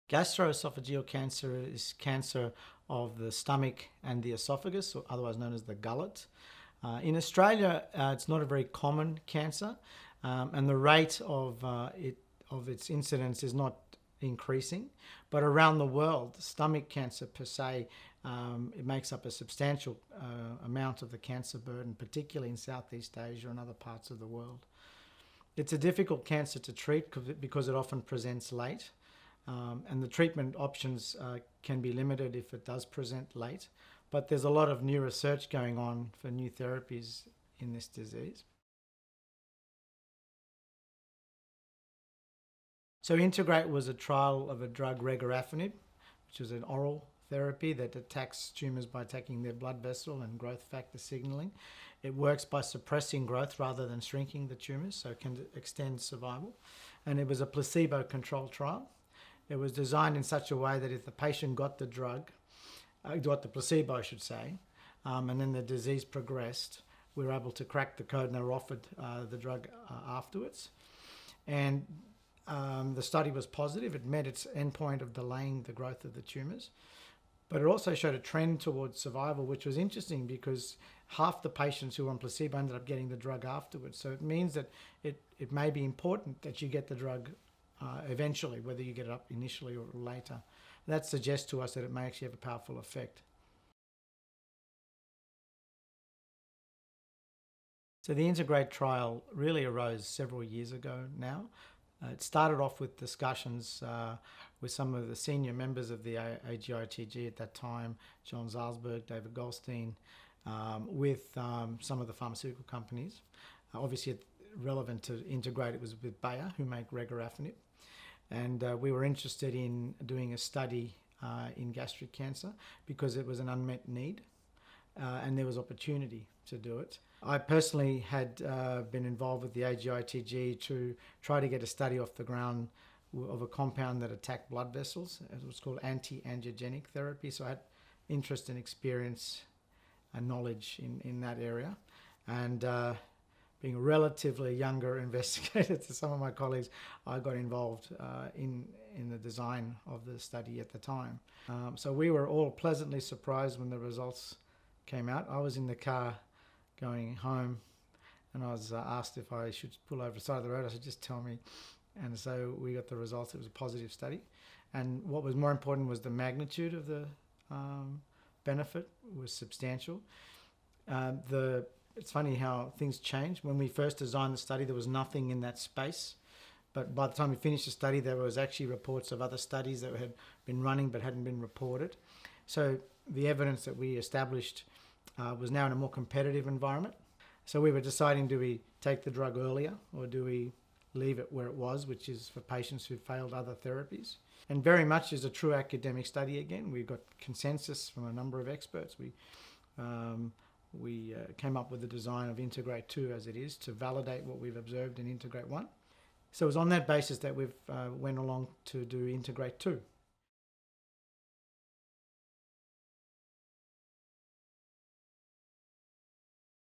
Gastro-oesophageal cancer is cancer of the stomach and the esophagus, or otherwise known as the gullet. In Australia, it's not a very common cancer, and the rate of its incidence is not increasing. But around the world, stomach cancer per se, it makes up a substantial amount of the cancer burden, particularly in Southeast Asia and other parts of the world. It's a difficult cancer to treat because it often presents late. And the treatment options can be limited if it does present late. But there's a lot of new research going on for new therapies in this disease. So Integrate was a trial of a drug, regorafenib, which is an oral therapy that attacks tumours by attacking their blood vessel and growth factor signalling. It works by suppressing growth rather than shrinking the tumours, so it can extend survival. And it was a placebo-controlled trial. It was designed in such a way that if the patient got the drug, got the placebo I should say, and then the disease progressed, we were able to crack the code and they were offered the drug afterwards. And the study was positive. It met its endpoint of delaying the growth of the tumours. But it also showed a trend towards survival, which was interesting because half the patients who were on placebo ended up getting the drug afterwards. So it means that it may be important that you get the drug eventually, whether you get it up initially or later. That suggests to us that it may actually have a powerful effect. So the Integrate trial really arose several years ago now. It started off with discussions with some of the senior members of the AGITG at that time, John Salzberg, David Goldstein, with some of the pharmaceutical companies. Obviously, relevant to Integrate, it was with Bayer, who make regorafenib. And we were interested in doing a study in gastric cancer because it was an unmet need and there was opportunity to do it. I personally had been involved with the AGITG to try to get a study off the ground of a compound that attacked blood vessels. It was called anti-angiogenic therapy, so I had interest and experience and knowledge in that area. And being a relatively younger investigator to some of my colleagues, I got involved in the design of the study at the time. So we were all pleasantly surprised when the results came out. I was in the car going home and I was asked if I should pull over the side of the road. I said, just tell me. And so we got the results. It was a positive study. And what was more important was the magnitude of the benefit was substantial. It's funny how things change. When we first designed the study, there was nothing in that space. But by the time we finished the study, there was actually reports of other studies that had been running but hadn't been reported. So the evidence that we established was now in a more competitive environment. So we were deciding, do we take the drug earlier or do we leave it where it was, which is for patients who failed other therapies? And very much is a true academic study again. We got consensus from a number of experts. We came up with the design of Integrate 2 as it is to validate what we've observed in Integrate 1. So it was on that basis that we've went along to do Integrate 2.